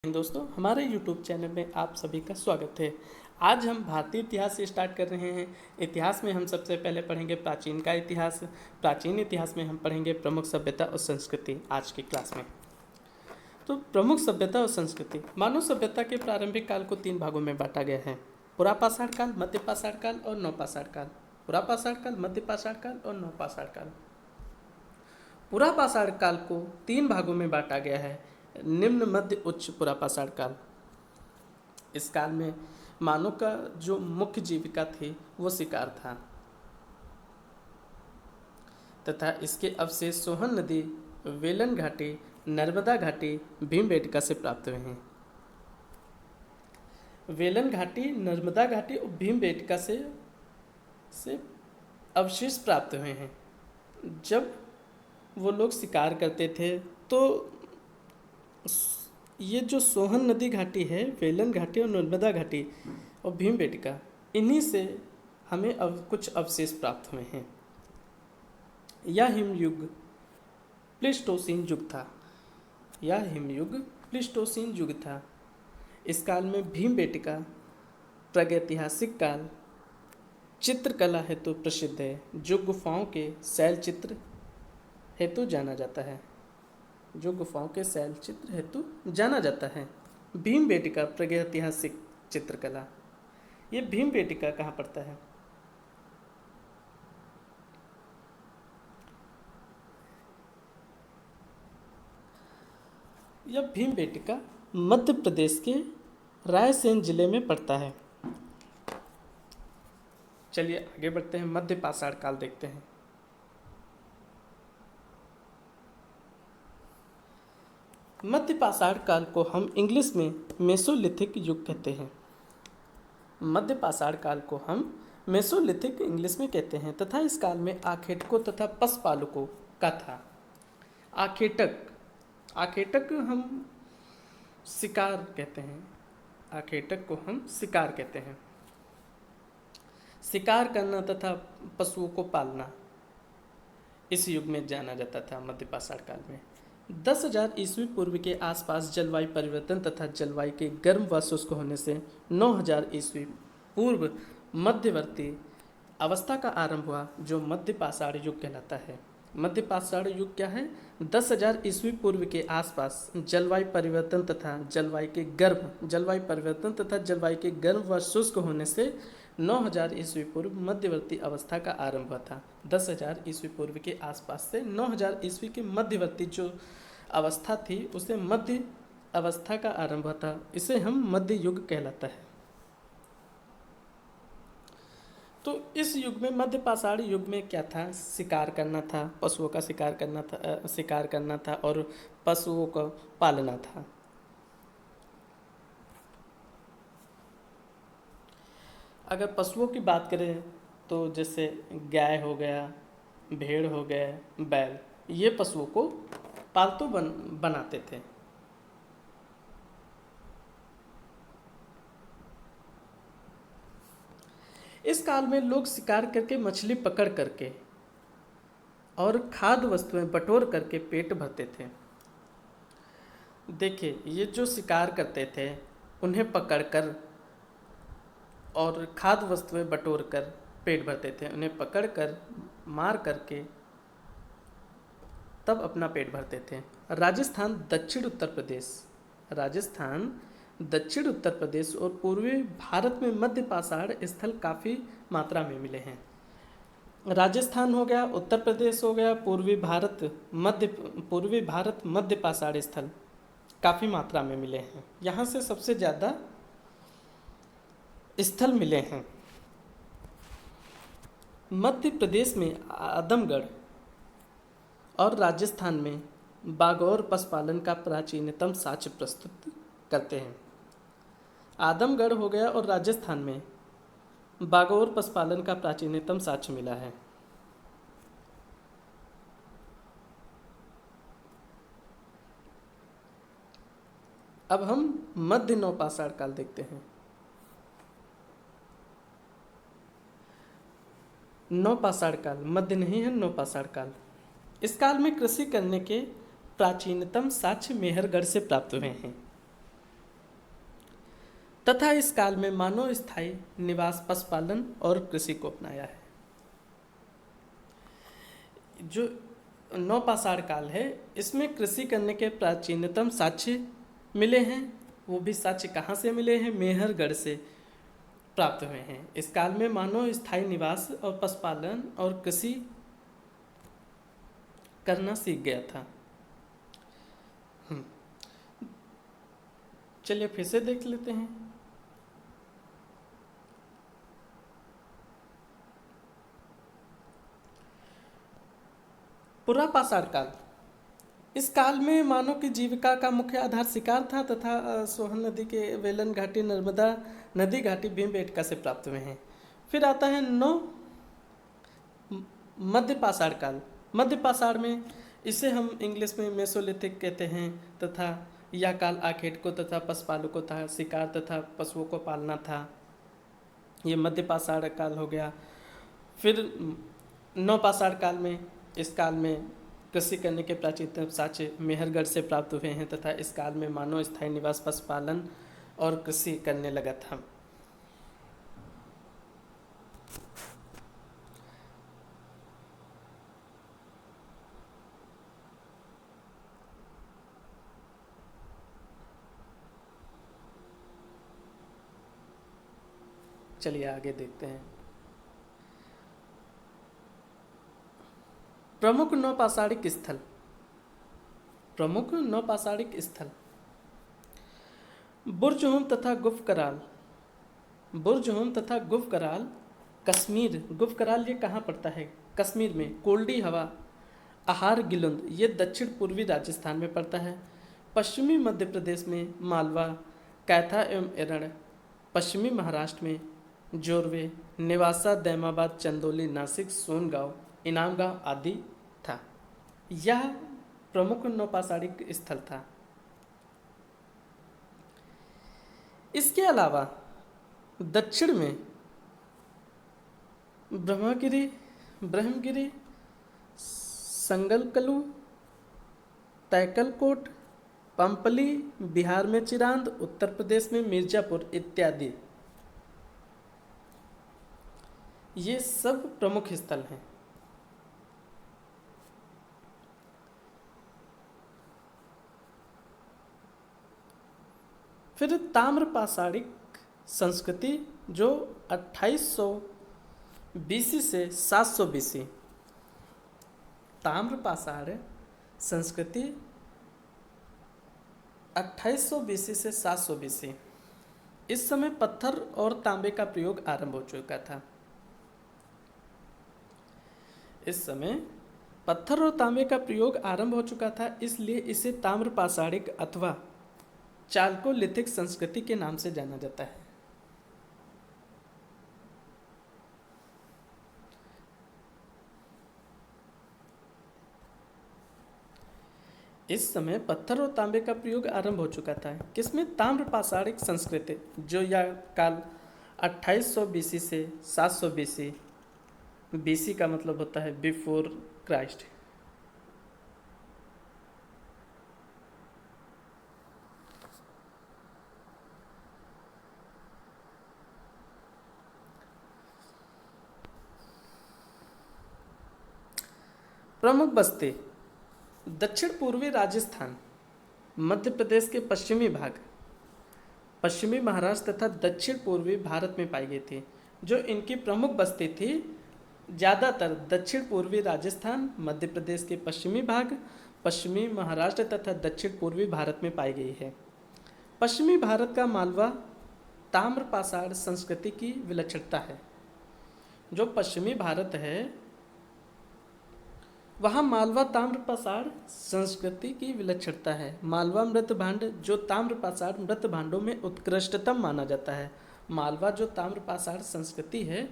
दोस्तों, हमारे YouTube channel में आप सभी का स्वागत है। आज हम भारतीय इतिहास से स्टार्ट कर रहे हैं। इतिहास में हम सबसे पहले पढ़ेंगे प्राचीन का इतिहास। प्राचीन इतिहास में हम पढ़ेंगे प्रमुख सभ्यता और संस्कृति आज की क्लास में। तो प्रमुख सभ्यता और संस्कृति, मानव सभ्यता के प्रारंभिक काल को 3 भागों में बांटा गया है: पुरापाषाण काल, मध्य पाषाण काल और नवपाषाण काल। पुरापाषाण काल, मध्य पाषाण काल और नवपाषाण काल। पुरापाषाण काल को 3 भागों में बांटा गया है: निम्न, मध्य, उच्च पुरापाषाण काल। इस काल में मानव का जो मुख्य जीविका थी वो शिकार था तथा इसके अवशेष सोहन नदी, वेलन घाटी, नर्मदा घाटी, भीमबेटका से प्राप्त हुए हैं। वेलन घाटी, नर्मदा घाटी और भीमबेटका से अवशेष प्राप्त हुए हैं। जब वो लोग शिकार करते थे तो ये जो सोहन नदी घाटी है, वेलन घाटी और नर्मदा घाटी और भीमबेटका, इन्हीं से हमें अब कुछ अवशेष प्राप्त हुए हैं। यह हिमयुग प्लीस्टोसीन युग था। यह हिमयुग प्लीस्टोसीन युग था। इस काल में भीमबेटका प्रागैतिहासिक काल चित्रकला हेतु प्रसिद्ध है, जो गुफाओं के शैल चित्र हेतु जाना जाता है। भीमबेटका प्रागैतिहासिक चित्रकला, ये भीमबेटका कहाँ पड़ता है? यह भीमबेटका मध्य प्रदेश के रायसेन जिले में पड़ता है। चलिए आगे बढ़ते हैं, मध्य पाषाण काल देखते हैं। मध्य पाषाण काल को हम इंग्लिश में मेसोलिथिक युग कहते हैं। मध्य पाषाण काल को हम मेसोलिथिक इंग्लिश में कहते हैं तथा इस काल में आखेटकों तथा पशुपालकों का था। आखेटक हम शिकार कहते हैं। आखेटक को हम शिकार कहते हैं। शिकार करना तथा पशुओं को पालना इस युग में जाना जाता था। मध्य पाषाण काल में 10,000 ईस्वी पूर्व के आसपास जलवायु परिवर्तन तथा जलवायु के गर्म व शुष्क होने से 9,000 ईस्वी पूर्व मध्यवर्ती अवस्था का आरंभ हुआ, जो मध्य पाषाण युग कहलाता है। मध्य पाषाण युग क्या है? 10,000 ईस्वी पूर्व के आसपास जलवायु परिवर्तन तथा जलवायु के गर्म व शुष्क होने से 9,000 ईस्वी पूर्व मध्यवर्ती अवस्था का आरंभ हुआ था। 10,000 ईस्वी पूर्व के आसपास से 9,000 ईस्वी के मध्यवर्ती जो अवस्था थी उसे मध्य अवस्था का आरंभ हुआ था। इसे हम मध्य युग कहलाता है। तो इस युग में, मध्य पाषाण युग में क्या था? शिकार करना था, पशुओं का शिकार करना था और पशुओं को पालना था। अगर पशुओं की बात करें तो जैसे गाय हो गया, भेड़ हो गया, बैल, ये पशुओं को पालतू बनाते थे। इस काल में लोग शिकार करके, मछली पकड़ करके और खाद्य वस्तुएं बटोर करके पेट भरते थे। देखिए, ये जो शिकार करते थे उन्हें पकड़कर और खाद्य वस्तुएं बटोर कर पेट भरते थे। उन्हें पकड़कर मार करके तब अपना पेट भरते थे। राजस्थान, दक्षिण उत्तर प्रदेश और पूर्वी भारत में मध्य पाषाण स्थल काफ़ी मात्रा में मिले हैं। राजस्थान हो गया, उत्तर प्रदेश हो गया, पूर्वी भारत मध्य पाषाण स्थल काफ़ी मात्रा में मिले हैं। यहाँ से सबसे ज़्यादा स्थल मिले हैं। मध्य प्रदेश में आदमगढ़ और राजस्थान में बागौर पशुपालन का प्राचीनतम साक्ष्य प्रस्तुत करते हैं। आदमगढ़ हो गया और राजस्थान में बागौर पशुपालन का प्राचीनतम साक्ष्य मिला है। अब हम मध्य नवपाषाण काल देखते हैं। नवपाषाण काल, मध्य नहीं है, नवपाषाण काल। इस काल में कृषि करने के प्राचीनतम साक्ष्य मेहरगढ़ से प्राप्त हुए हैं। तथा इस काल में मानव स्थायी निवास, पशुपालन और कृषि को अपनाया है। जो नौपाषाण काल है, इसमें कृषि करने के प्राचीनतम साक्ष्य मिले हैं। वो भी साक्ष्य कहाँ से मिले हैं? मेहरगढ़ से प्राप्त हुए हैं। इस काल में मानव स्थायी निवास और पशुपालन और कृषि करना सीख गया था। चलिए फिर से देख लेते हैं। पुरापाषाण काल, इस काल में मानव की जीविका का मुख्य आधार शिकार था तथा सोहन नदी के वेलन घाटी, नर्मदा नदी घाटी भीमबेटका से प्राप्त हुए हैं। फिर आता है मध्यपाषाण काल। मध्यपाषाण में इसे हम इंग्लिश में मेसोलिथिक कहते हैं तथा यह काल आखेटकों तथा पशुपालकों था, शिकार तथा पशुओं को पालना था। ये मध्यपाषाण काल हो गया। फिर नवपाषाण काल में, इस काल में कृषि करने के प्राचीनतम साक्ष्य मेहरगढ़ से प्राप्त हुए हैं तथा इस काल में मानव स्थायी निवास, पशुपालन और कृषि करने लगा था। चलिए आगे देखते हैं। प्रमुख नौपाषाणिक स्थल। प्रमुख नौपाषाणिक स्थल बुर्जहोम तथा गुफकराल। बुर्जहोम तथा गुफकराल कश्मीर। गुफकराल ये कहाँ पड़ता है? कश्मीर में। कोल्डी हवा, आहार गिलुंद ये दक्षिण पूर्वी राजस्थान में पड़ता है। पश्चिमी मध्य प्रदेश में मालवा, कैथा एवं एरण। पश्चिमी महाराष्ट्र में जोरवे, नेवासा, दैमाबाद, चंदौली, नासिक, सोनगांव, इनामगांव आदि था। यह प्रमुख नौपाषाणिक स्थल था। इसके अलावा दक्षिण में ब्रह्मगिरी, संगलकलू, तैकलकोट, पंपली, बिहार में चिरांद, उत्तर प्रदेश में मिर्जापुर इत्यादि, ये सब प्रमुख स्थल हैं। फिर ताम्रपाषाणिक संस्कृति जो 2800 बीसी से 700 बीसी। ताम्रपाषाण संस्कृति 2800 बीसी से 700 बीसी। इस समय पत्थर और तांबे का प्रयोग आरंभ हो चुका था। इस समय पत्थर और तांबे का प्रयोग आरंभ हो चुका था, इसलिए इसे ताम्रपाषाणिक अथवा चाल्कोलिथिक संस्कृति के नाम से जाना जाता है। इस समय पत्थर और तांबे का प्रयोग आरंभ हो चुका था। किसमें? ताम्रपाषाणिक संस्कृति, जो यह काल 2800 बीसी से 700 बीसी। बीसी का मतलब होता है बिफोर क्राइस्ट। प्रमुख बस्ती दक्षिण पूर्वी राजस्थान, मध्य प्रदेश के पश्चिमी भाग, पश्चिमी महाराष्ट्र तथा दक्षिण पूर्वी भारत में पाई गई थी। जो इनकी प्रमुख बस्ती थी, ज़्यादातर दक्षिण पूर्वी राजस्थान, मध्य प्रदेश के पश्चिमी भाग, पश्चिमी महाराष्ट्र तथा दक्षिण पूर्वी भारत में पाई गई है। पश्चिमी भारत का मालवा ताम्रपाषाण संस्कृति की विलक्षणता है। जो पश्चिमी भारत है वहाँ मालवा ताम्रपाषाण संस्कृति की विलक्षणता है। मालवा मृत भांड जो ताम्रपाषाण मृत भांडों में उत्कृष्टतम माना जाता है। मालवा जो ताम्रपाषाण संस्कृति है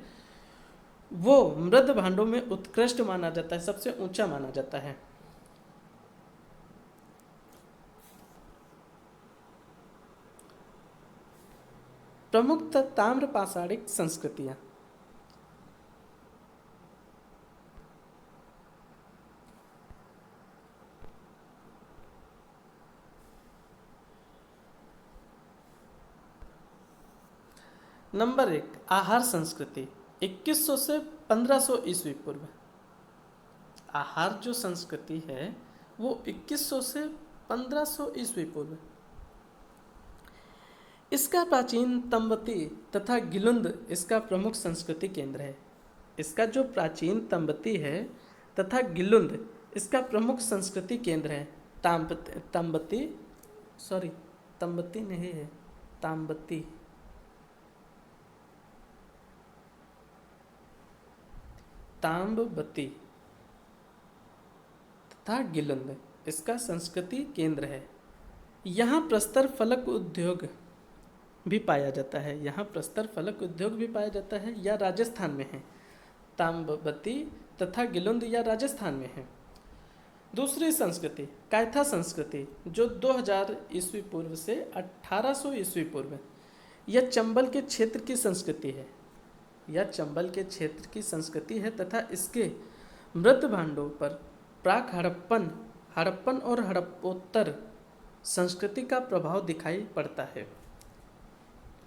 वो मृत भांडों में उत्कृष्ट माना जाता है, सबसे ऊंचा माना जाता है। प्रमुख ताम्रपाषाणिक संस्कृतियाँ। नंबर 1, आहार संस्कृति 2100 से 1500 ईस्वी पूर्व। आहार जो संस्कृति है वो 2100 से 1500 ईस्वी पूर्व। इसका प्राचीन तंबती तथा गिलुंद इसका प्रमुख संस्कृति केंद्र है। इसका जो प्राचीन तंबती है तथा गिलुंद इसका प्रमुख संस्कृति केंद्र है। तंबती नहीं है, ताम्बती। ताम्बती तथा गिलुंद इसका संस्कृति केंद्र है। यहाँ प्रस्तर फलक उद्योग भी पाया जाता है। यहाँ प्रस्तर फलक उद्योग भी पाया जाता है, या राजस्थान में है। ताम्बती तथा गिलुंद या राजस्थान में है। दूसरी संस्कृति कायथा संस्कृति, जो 2000 ईस्वी पूर्व से 1800 ईस्वी पूर्व, यह चंबल के क्षेत्र की संस्कृति है। यह चंबल के क्षेत्र की संस्कृति है तथा इसके मृत भांडों पर प्राक हड़प्पन और हड़प्पोत्तर संस्कृति का प्रभाव दिखाई पड़ता है।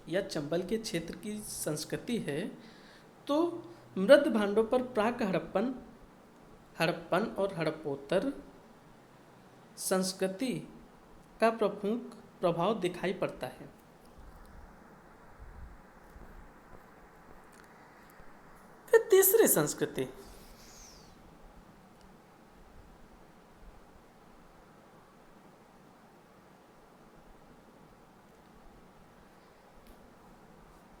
यह चंबल के क्षेत्र की संस्कृति है, तो मृत भांडों पर प्राक हड़प्पन और हड़प्पोत्तर संस्कृति का प्रमुख प्रभाव दिखाई पड़ता है। फिर तीसरी संस्कृति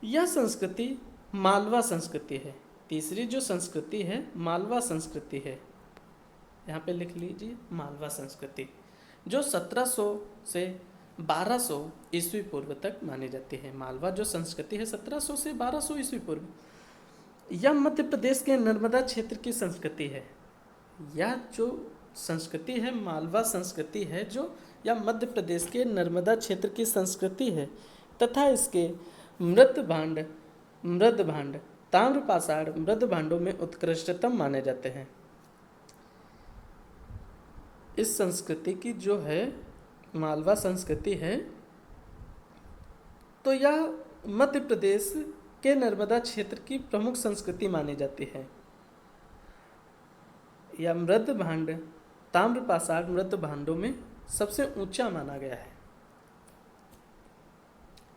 यह संस्कृति मालवा संस्कृति है। तीसरी जो संस्कृति है मालवा संस्कृति है। यहाँ पे लिख लीजिए मालवा संस्कृति, जो 1700 से 1200 ईस्वी पूर्व तक मानी जाती है। मालवा जो संस्कृति है 1700 से 1200 ईस्वी पूर्व, यह मध्य प्रदेश के नर्मदा क्षेत्र की संस्कृति है। यह जो संस्कृति है मालवा संस्कृति है, जो यह मध्य प्रदेश के नर्मदा क्षेत्र की संस्कृति है तथा इसके मृत भांड ताम्रपाषाण मृत भांडों में उत्कृष्टतम माने जाते हैं। इस संस्कृति की जो है मालवा संस्कृति है, तो यह मध्य प्रदेश के नर्मदा क्षेत्र की प्रमुख संस्कृति मानी जाती है। यह मृत भांड ताम्रपाषाण मृत भांडों में सबसे ऊंचा माना गया है।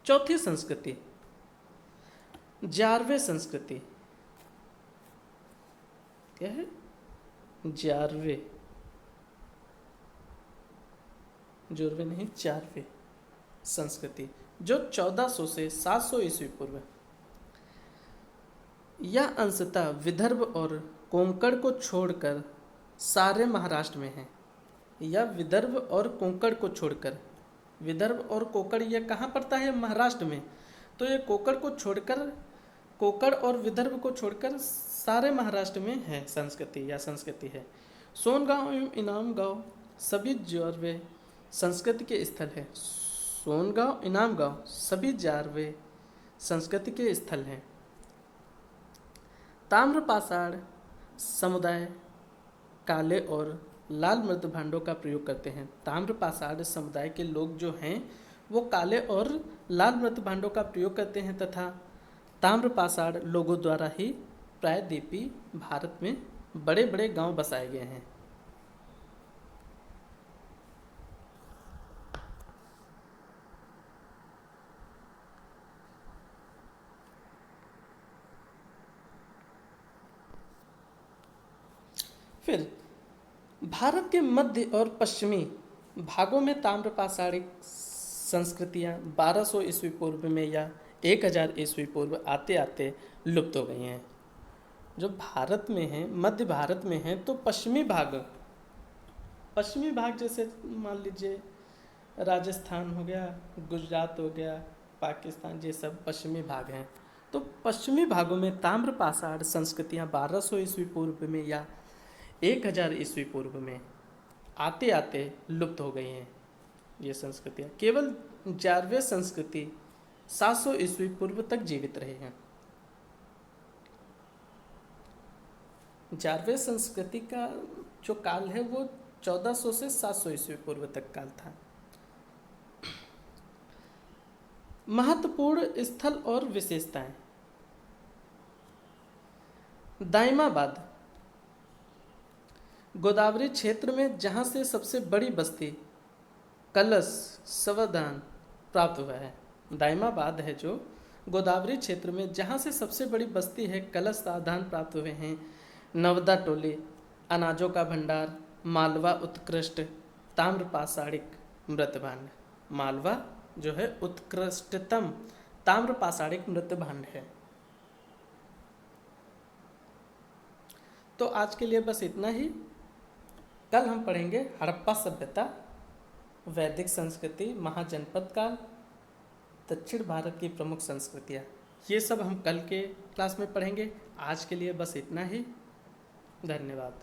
चौथी संस्कृति जारवे संस्कृति। क्या है? जारवे, जोरवे नहीं, जारवे संस्कृति, जो 1400 से 700 ईस्वी पूर्व। यह अंशतः विदर्भ और कोंकण को छोड़कर सारे महाराष्ट्र में है। यह विदर्भ और कोंकण को छोड़कर, विदर्भ और कोंकण यह कहाँ पड़ता है? महाराष्ट्र में। तो ये कोंकण और विदर्भ को छोड़कर सारे महाराष्ट्र में है संस्कृति है। सोनगांव एवं इनाम गांव सभी जारवे संस्कृति के स्थल है। सोनगांव इनाम गांव सभी जारवे संस्कृति के स्थल हैं। ताम्रपाषाण समुदाय काले और लाल मृत भांडों का प्रयोग करते हैं। ताम्रपाषाण समुदाय के लोग जो हैं वो काले और लाल मृत भांडों का प्रयोग करते हैं तथा ताम्रपाषाण लोगों द्वारा ही प्रायद्वीपी भारत में बड़े बड़े गांव बसाए गए हैं। फिर भारत के मध्य और पश्चिमी भागों में ताम्रपाषाणिक संस्कृतियाँ 1200 ईस्वी पूर्व में या 1000 ईस्वी पूर्व आते आते लुप्त हो गई हैं। जो भारत में है, मध्य भारत में है, तो पश्चिमी भाग जैसे मान लीजिए राजस्थान हो गया, गुजरात हो गया, पाकिस्तान, ये सब पश्चिमी भाग हैं। तो पश्चिमी भागों में ताम्रपाषाण संस्कृतियाँ 1200 ईस्वी पूर्व में या 1000 ईस्वी पूर्व में आते आते लुप्त हो गई हैं। ये संस्कृतियाँ केवल जारवे संस्कृति 700 ईस्वी पूर्व तक जीवित रहे हैं। जारवे संस्कृति का जो काल है वो 1400 से 700 ईस्वी पूर्व तक काल था। महत्वपूर्ण स्थल और विशेषताएं। दाइमाबाद गोदावरी क्षेत्र में जहाँ से सबसे बड़ी बस्ती कलश सावधान प्राप्त हुआ है। दाइमाबाद है जो गोदावरी क्षेत्र में जहाँ से सबसे बड़ी बस्ती है कलश सावधान प्राप्त हुए हैं। नवदा टोली, अनाजों का भंडार, मालवा उत्कृष्ट, ताम्र पाषाणिक मृत भांड। मालवा जो है उत्कृष्टतम ताम्र पाषाणिक मृत भांड है। तो आज के लिए बस इतना ही। कल हम पढ़ेंगे हड़प्पा सभ्यता, वैदिक संस्कृति, महाजनपद काल, दक्षिण भारत की प्रमुख संस्कृतियाँ। ये सब हम कल के क्लास में पढ़ेंगे। आज के लिए बस इतना ही। धन्यवाद।